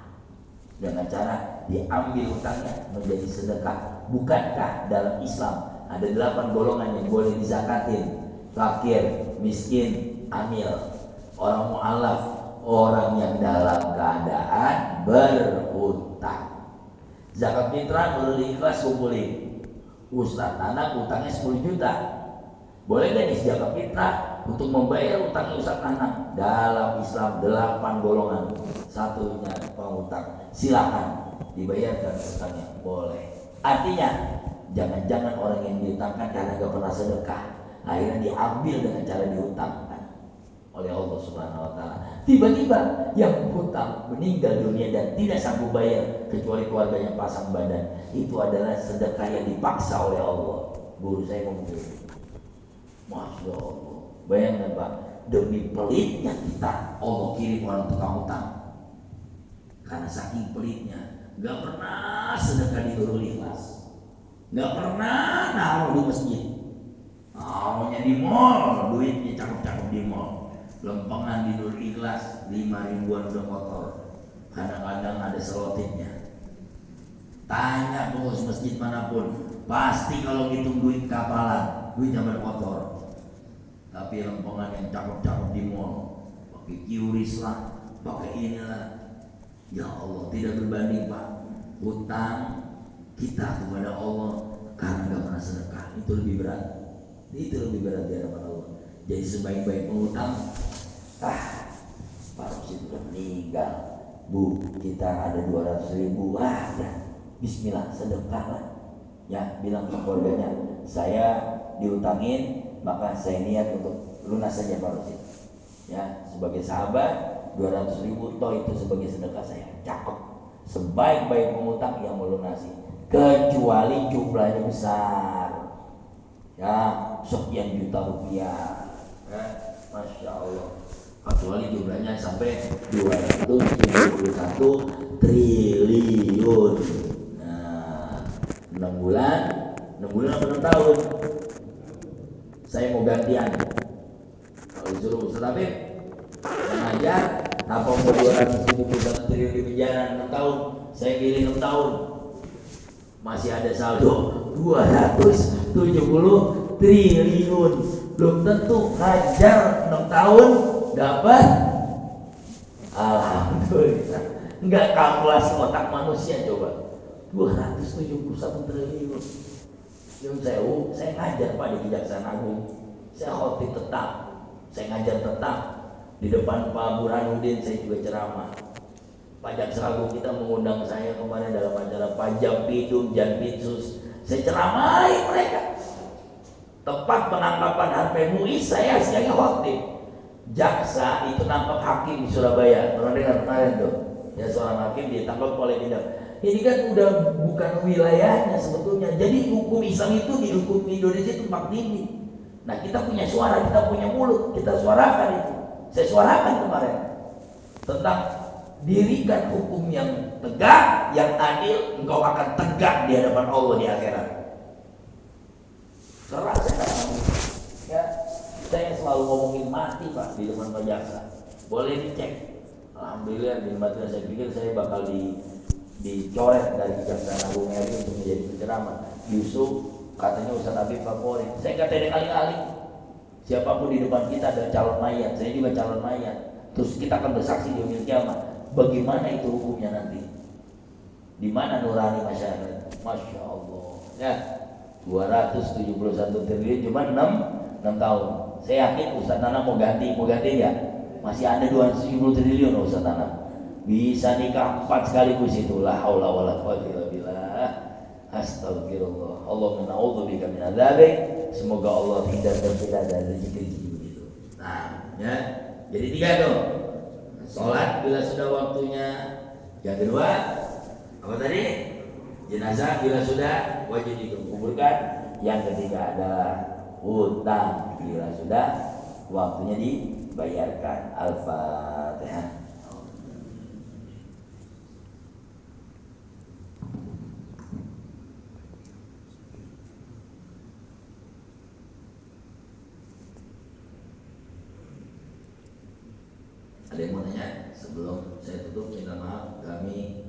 dengan cara diambil hutangnya menjadi sedekah. Bukankah dalam Islam ada 8 golongan yang boleh dizakatin? Fakir, miskin, amil, orang mu'alaf, orang yang dalam keadaan berhutang. Zakat fitrah perlu ikhlas kumpulin. Ustaz, anak utangnya 10 juta. Boleh gak nih zakat fitrah untuk membayar utangnya Ustaz anak? Dalam Islam 8 golongan. Satunya pengutang. Silakan dibayarkan utangnya. Boleh. Artinya jangan-jangan orang yang diutangkan karena gak pernah sedekah, akhirnya diambil dengan cara dihutangkan oleh Allah Subhanahu wa taala. Tiba-tiba yang hutang meninggal dunia dan tidak sanggup bayar kecuali keluarganya pasang badan. Itu adalah sedekah yang dipaksa oleh Allah. Guru saya ngomong gitu. Masya Allah. Bayangkan Pak, demi pelitnya kita Allah kirim orang tukang hutang. Karena saking pelitnya, gak pernah sedekah di Nurul Ikhlas, gak pernah naruh di masjid. Maunya di mall, duitnya cakep-cakep di mall. Lempengan di Nurul Ikhlas 5 ribuan udah kotor. Kadang-kadang ada selotipnya. Tanya bos masjid manapun, pasti kalau ngitung duit kapalan, duitnya berkotor. Tapi lempengan yang cakep-cakep di mall, pakai QRIS lah, pakai inilah. Ya Allah, tidak berbanding Pak. Hutang kita kepada Allah karena gak pernah sedekah, itu lebih berat. Itu lebih berat di hadapan Allah. Jadi sebaik-baik pengutang, Pak Rosid sudah meninggal, Bu, kita ada 200.000, ya, Bismillah, sedekah lah. Ya, bilang ke keluarganya, saya diutangin, maka saya niat untuk lunas saja Pak Rosid. Ya, sebagai sahabat 200.000 toh itu sebagai sedekah saya. Cakep. Sebaik-baik pengutang yang melunasi, kecuali jumlahnya besar. Ya, sekian juta rupiah. Ya, Masya Allah. Kecuali jumlahnya sampai 271 triliun. Nah, 6 bulan atau 6 tahun. Saya mau gantian. Kalau disuruh Ustaz Habib mengajar, apa mau 271 triliun di penjara 6 tahun? Saya pilih 6 tahun. Masih ada saldo 270 triliun. Belum tentu ngajar 6 tahun dapat. Alhamdulillah. Enggak kalkulasi otak manusia coba. 271 triliun. Yang saya ngajar Pak di Kejaksaan Agung. Saya khotib tetap. Saya ngajar tetap. Di depan Pak Burhanuddin saya juga ceramah. Pak Jaksa Agung kita mengundang saya kemarin dalam acara Pajak Bidung Janpitsus. Saya ceramai mereka. Tepat penangkapan Harvey Muiz saya sebagai khotib. Jaksa itu nangkap hakim di Surabaya. Pernah dengar kemarin tuh? Ya, seorang hakim ditangkap oleh tindak. Ini kan udah bukan wilayahnya sebetulnya. Jadi hukum Islam itu di hukum Indonesia itu tumpang tindih. Nah kita punya suara, kita punya mulut, kita suarakan itu. Saya suarakan kemarin tentang dirikan hukum yang tegak, yang adil, engkau akan tegak di hadapan Allah di akhirat. Keras ya. Saya selalu ngomongin mati Pak di depan Pak Jaksa. Boleh dicek. Alhamdulillah di materi saya pikir saya bakal dicoret dari Kejaksaan Agung RI untuk menjadi penceramah. Yusuf katanya Ustaz Habib favorit. Saya kata kali-kali siapapun di depan kita ada calon mayat. Saya juga calon mayat. Terus kita akan bersaksi di yaumil kiamat. Bagaimana itu hukumnya nanti? Di mana nurani masyarakat? Masya Allah. Ya, 271 triliun cuma 6 tahun. Saya yakin Ustaz Nana mau ganti ya. Masih ada 270 triliun Ustaz Nana. Bisa nikah 4 sekaligus itu. La haula wala quwwata illa billah. Astagfirullah. Allahumma na'udzubika min adzabik. Semoga Allah hindarkan kita dari rezeki begitu. Nah, ya. Jadi 3 tuh. Salat bila sudah waktunya. Yang kedua, apa tadi? Jenazah bila sudah wajib dikuburkan. Yang ketiga adalah utang bila sudah waktunya dibayarkan. Al-Fatihah. Ada yang mau tanya? Sebelum saya tutup, minta maaf, kami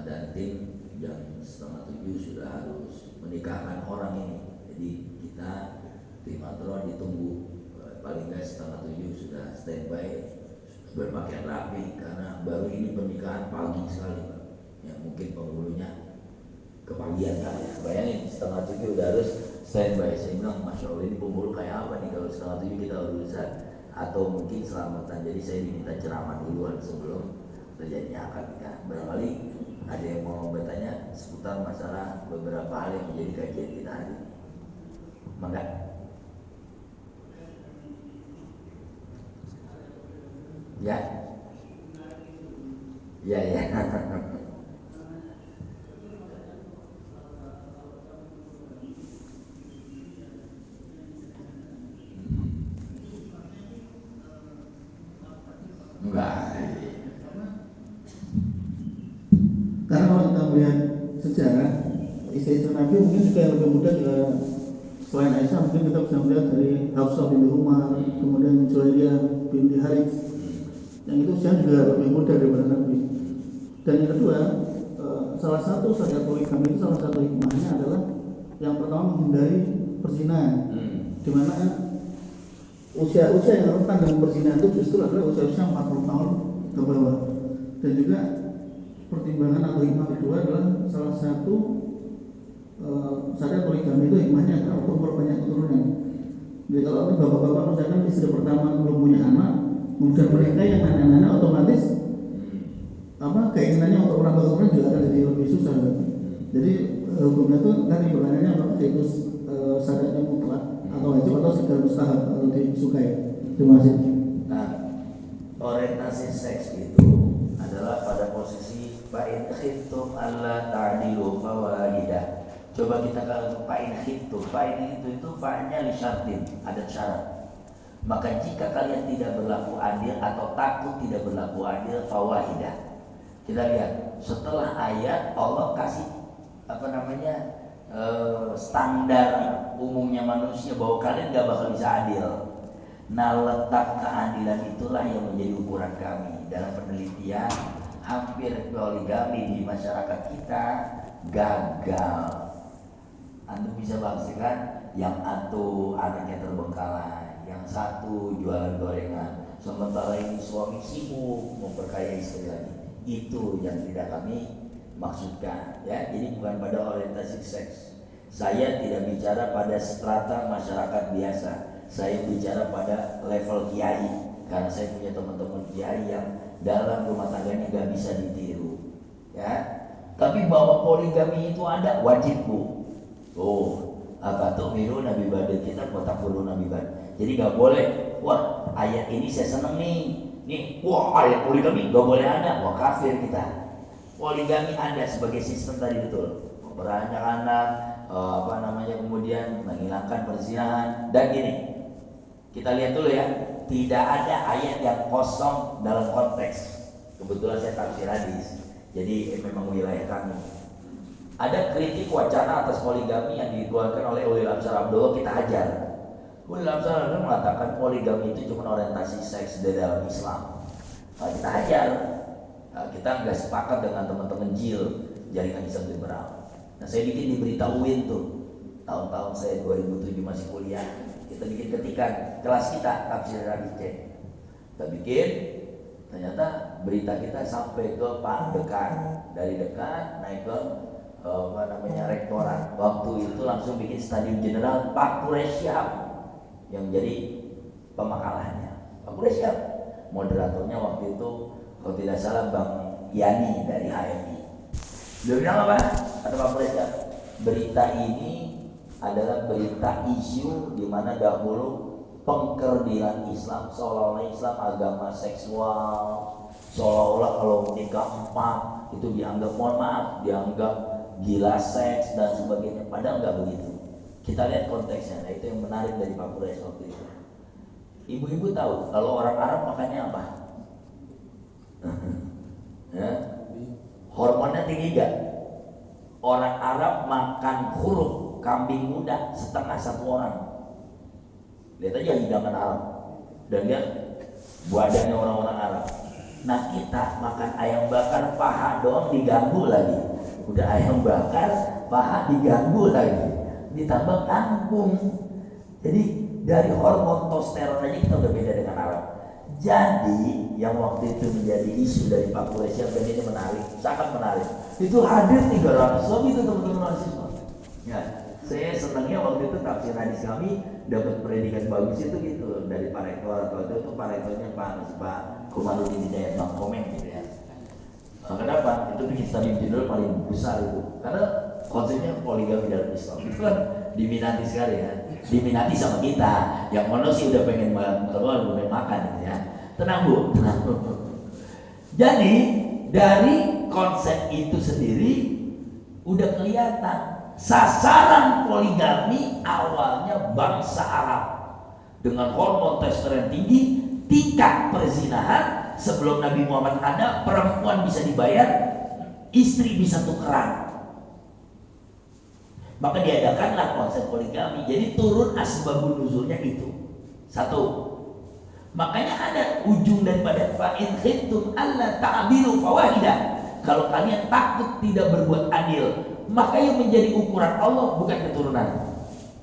dan tim jam 6:30 sudah harus menikahkan orang ini. Jadi kita tim Atro ditunggu paling nggak 6:30 sudah standby, berpakaian rapi karena baru ini pernikahan pagi sekali Pak. Ya mungkin penghulunya kepagian kali ya. Bayangin 6:30 udah harus standby. Saya bilang Masya Allah ini penghulu kayak apa nih kalau 6:30 kita urusan, atau mungkin selamatan. Jadi saya diminta ceramah duluan sebelum terjadinya akad nikah. Barangkali ada yang mau bertanya seputar masalah beberapa hal yang menjadi kajian kita hari ini. Mangga. Ya. Ya. Enggak. Karena kalau kita melihat sejarah istri-istri Nabi mungkin juga yang lebih muda juga selain Aisyah, mungkin kita bisa melihat dari Hafsah binti Umar, kemudian Juwairiyah binti Harits, yang itu usia juga lebih muda daripada Nabi. Dan yang kedua, salah satu syariat poligami itu salah satu hikmahnya adalah yang pertama menghindari perzinahan, di mana usia-usia yang rentan dengan perzinahan itu justru adalah usia-usia 40 tahun ke bawah. Dan juga pertimbangan atau hikmah kedua adalah salah satu syariat poligami itu hikmahnya adalah untuk memperbanyak keturunan. Jadi kalau bapak-bapak misalkan istri pertama belum punya anak, kemudian menikah yang anak-anak otomatis keinginannya untuk menambah keturunan juga akan jadi lebih susah. Jadi hukumnya itu tadi pertanyaannya apakah itu syariatnya mutlak atau wajib atau sekedar mustahab atau disukai. Terima kasih. Nah, orientasi seks itu adalah pada posisi fa'in khiftum alla ta'dilu fawahidah. Coba kita kalau fa'in khiftum, fa'in itu fa'nya li syartin, ada syarat. Maka jika kalian tidak berlaku adil atau takut tidak berlaku adil, fawahidah. Kita lihat setelah ayat Allah kasih standar umumnya manusia bahwa kalian gak bakal bisa adil. Nah, letak keadilan itulah yang menjadi ukuran kami. Dalam penelitian, hampir poligami di masyarakat kita gagal. Anda bisa bangsikan yang satu anaknya terbengkalai, yang satu jualan gorengan, sementara ini suami sibuk memperkaya istri lagi. Itu yang tidak kami maksudkan, ya. Jadi bukan pada orientasi seks. Saya tidak bicara pada strata masyarakat biasa. Saya bicara pada level kiai, karena saya punya teman-teman kiai yang dalam rumah tangganya gak bisa ditiru, ya. Tapi bahwa poligami itu ada, wajib Bu. Apa tuh miru Nabi Badr kita kotak bulu Nabi Badr. Jadi gak boleh, wah ayat ini saya seneng nih, wah ayat poligami gak boleh ada, wah kafir kita. Poligami ada sebagai sistem tadi betul. banyak anak, kemudian menghilangkan perzinahan. Dan gini, kita lihat dulu ya, tidak ada ayat yang kosong dalam konteks. Kebetulan saya tafsir hadis, jadi memang wilayah kami. Ada kritik wacana atas poligami yang dikeluarkan oleh Ulil Absar Abdullah, kita hajar. Ulil Absar Abdullah mengatakan poligami itu cuma orientasi seks di dalam Islam. Nah, kita hajar. Nah, kita nggak sepakat dengan teman-teman JIL, Jaringan Islam Liberal. Nah, saya bikin di berita UIN tuh, tahun-tahun saya 2007 masih kuliah. Kita bikin ketika kelas kita tafsir hadis C. Kita bikin, ternyata berita kita sampai ke Pak Dekan, dari Dekan naik ke rektorat. Waktu itu langsung bikin Stadium Jenderal, Pak Quraisyhab yang jadi pemakalannya. Pak Quraisyhab moderatornya waktu itu kalau tidak salah Bang Yani dari HMI. Dia bilang apa? Kata Pak Quraisyhab, berita ini adalah berita isu di mana dahulu pengkerdilan Islam, seolah-olah Islam agama seksual, seolah-olah kalau nikah 4 itu dianggap, mohon maaf, dianggap gila seks dan sebagainya. Padahal nggak begitu. Kita lihat konteksnya. Nah, itu yang menarik dari Pak Quraisyhab waktu itu. Ibu-ibu tahu kalau orang Arab makannya apa? Ya? Hormonnya tinggi gak? Orang Arab makan huruf kambing muda setengah 1 orang. Lihat aja hidangan Arab. Dan lihat badannya orang-orang Arab. Nah, kita makan ayam bakar paha doang diganggu lagi. Udah ayam bakar paha diganggu lagi, ditambah kangkung. Jadi dari hormon testosteron aja kita udah beda dengan Arab. Jadi yang waktu itu menjadi isu dari Pak Quraisyhab, dan ini menarik, sangat menarik. Itu hadir 300 lebih itu teman-teman mahasiswa. Ya, saya senangnya waktu itu tafsir hadis kami dapat predikat bagus itu gitu dari Pak Rektor, atau itu Pak Rektornya Pak Komarudin Hidayat Bang Komeng gitu ya. Kenapa? Itu bikin Stadium Jenderal paling besar itu. Karena konsepnya poligami dalam Islam. Itu kan diminati sekali ya. Diminati sama kita. Yang mana sih udah pengen keluar, udah makan gitu ya. Tenang Bu, tenang. Jadi dari konsep itu sendiri udah kelihatan sasaran poligami awalnya bangsa Arab dengan hormon testosteron tinggi, tingkat perzinahan. Sebelum Nabi Muhammad ada, perempuan bisa dibayar, istri bisa tukeran. Maka diadakanlah konsep poligami. Jadi turun asbabun nuzulnya itu. 1. Makanya ada ujung daripada fa'in khiftum alla ta'dilu fawahidah. Kalau kalian takut tidak berbuat adil, maka yang menjadi ukuran Allah bukan keturunan.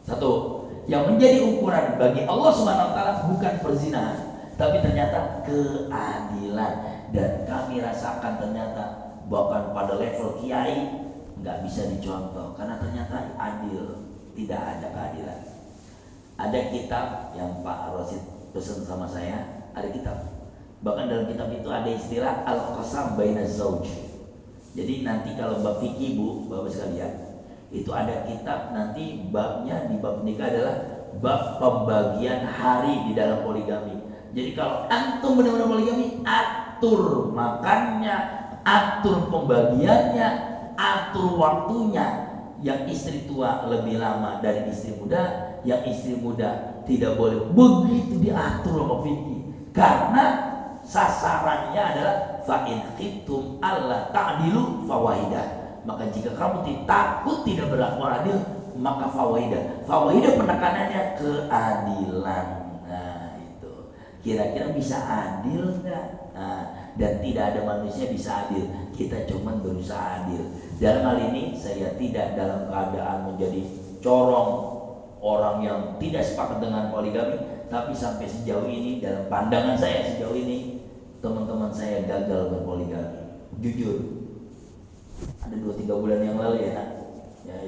1. Yang menjadi ukuran bagi Allah Subhanahu wa taala bukan perzinahan, tapi ternyata keadilan. Dan kami rasakan ternyata bahkan pada level kiai nggak bisa dicontoh karena ternyata adil, tidak ada keadilan. Ada kitab yang Pak Rosid pesan sama saya, ada kitab. Bahkan dalam kitab itu ada istilah al-qasam baina zauj. Jadi nanti kalau bab fikih Bu, Bapak sekalian, itu ada kitab nanti babnya di bab nikah adalah bab pembagian hari di dalam poligami. Jadi kalau antum benar-benar poligami, atur makannya, atur pembagiannya, atur waktunya. Yang istri tua lebih lama dari istri muda, yang istri muda tidak boleh. Begitu diatur sama fikih. Karena sasarannya adalah fa'in khiftum alla ta'dilu fawahidah. Maka jika kamu takut tidak berlaku adil, maka fawahidah. Fawahidah penekanannya keadilan. Kira-kira bisa adil nggak? Nah, dan tidak ada manusia bisa adil. Kita cuma berusaha adil. Dalam hal ini saya tidak dalam keadaan menjadi corong orang yang tidak sepakat dengan poligami, tapi sampai sejauh ini dalam pandangan saya sejauh ini teman-teman saya gagal berpoligami. Jujur, ada 2-3 bulan yang lalu ya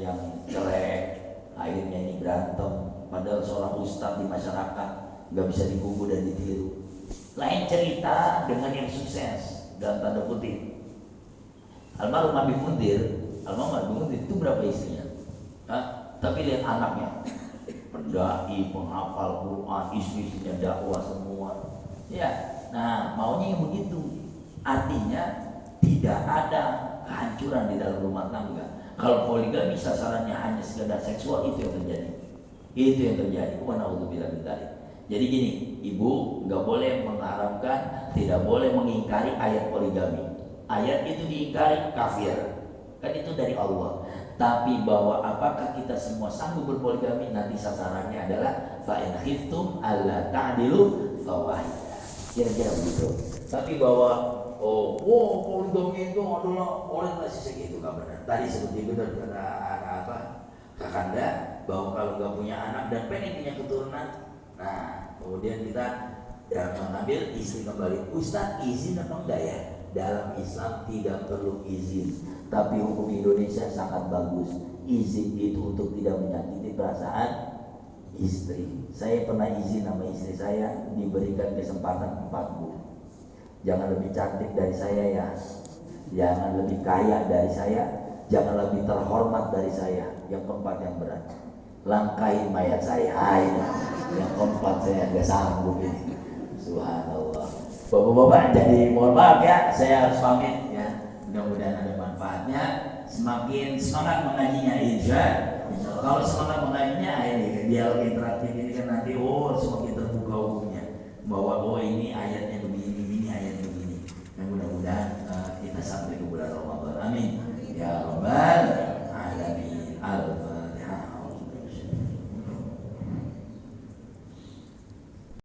yang cerai, akhirnya ini berantem. Padahal seorang ustadz di masyarakat gak bisa dikubu dan ditiru. Lain cerita dengan yang sukses dalam tanda kutip. Almarhum Habib Mundir itu berapa istrinya? Tapi lihat anaknya, pendai, penghafal Quran, istri-istrinya dakwah semua. Ya, nah maunya yang begitu. Artinya tidak ada kehancuran di dalam rumah tangga. Kalau poligami sasarannya hanya sekedar seksual, itu yang terjadi. Itu yang terjadi. Wa na'udzubillah min dzalik. Jadi gini, ibu nggak boleh mengharamkan, tidak boleh mengingkari ayat poligami. Ayat itu diingkari kafir. Kan itu dari Allah. Tapi bahwa apakah kita semua sanggup berpoligami, nanti sasarannya adalah fa in khiftum alla ta'dilu fawahidah. Kira-kira begitu. Tapi bahwa poligami itu adalah orientasi segitu, nggak benar. Tadi seperti benar kata apa Kakanda, bahwa kalau nggak punya anak dan pengen punya keturunan, nah kemudian kita mengambil istri kembali. Ustaz, izin apa enggak ya? Dalam Islam tidak perlu izin, tapi hukum Indonesia sangat bagus. Izin itu untuk tidak menyakiti perasaan istri. Saya pernah izin sama istri saya, diberikan kesempatan 4 bulan. Jangan lebih cantik dari saya ya, jangan lebih kaya dari saya, jangan lebih terhormat dari saya. Yang keempat yang berat, langkahin mayat saya. Yang keempat saya nggak sanggup ini. Subhanallah. Bapak-bapak, jadi mohon maaf ya, saya harus pamit ya. Mudah-mudahan ada manfaatnya. Semakin semangat mengajinya, insya Allah. Kalau semangat mengajinya, ini dialog interaktif ini kan nanti semakin terbuka umumnya. Bahwa ini ayatnya begini, ini ayatnya begini. Dan mudah-mudahan kita sampai ke bulan Ramadan. Amin. Ya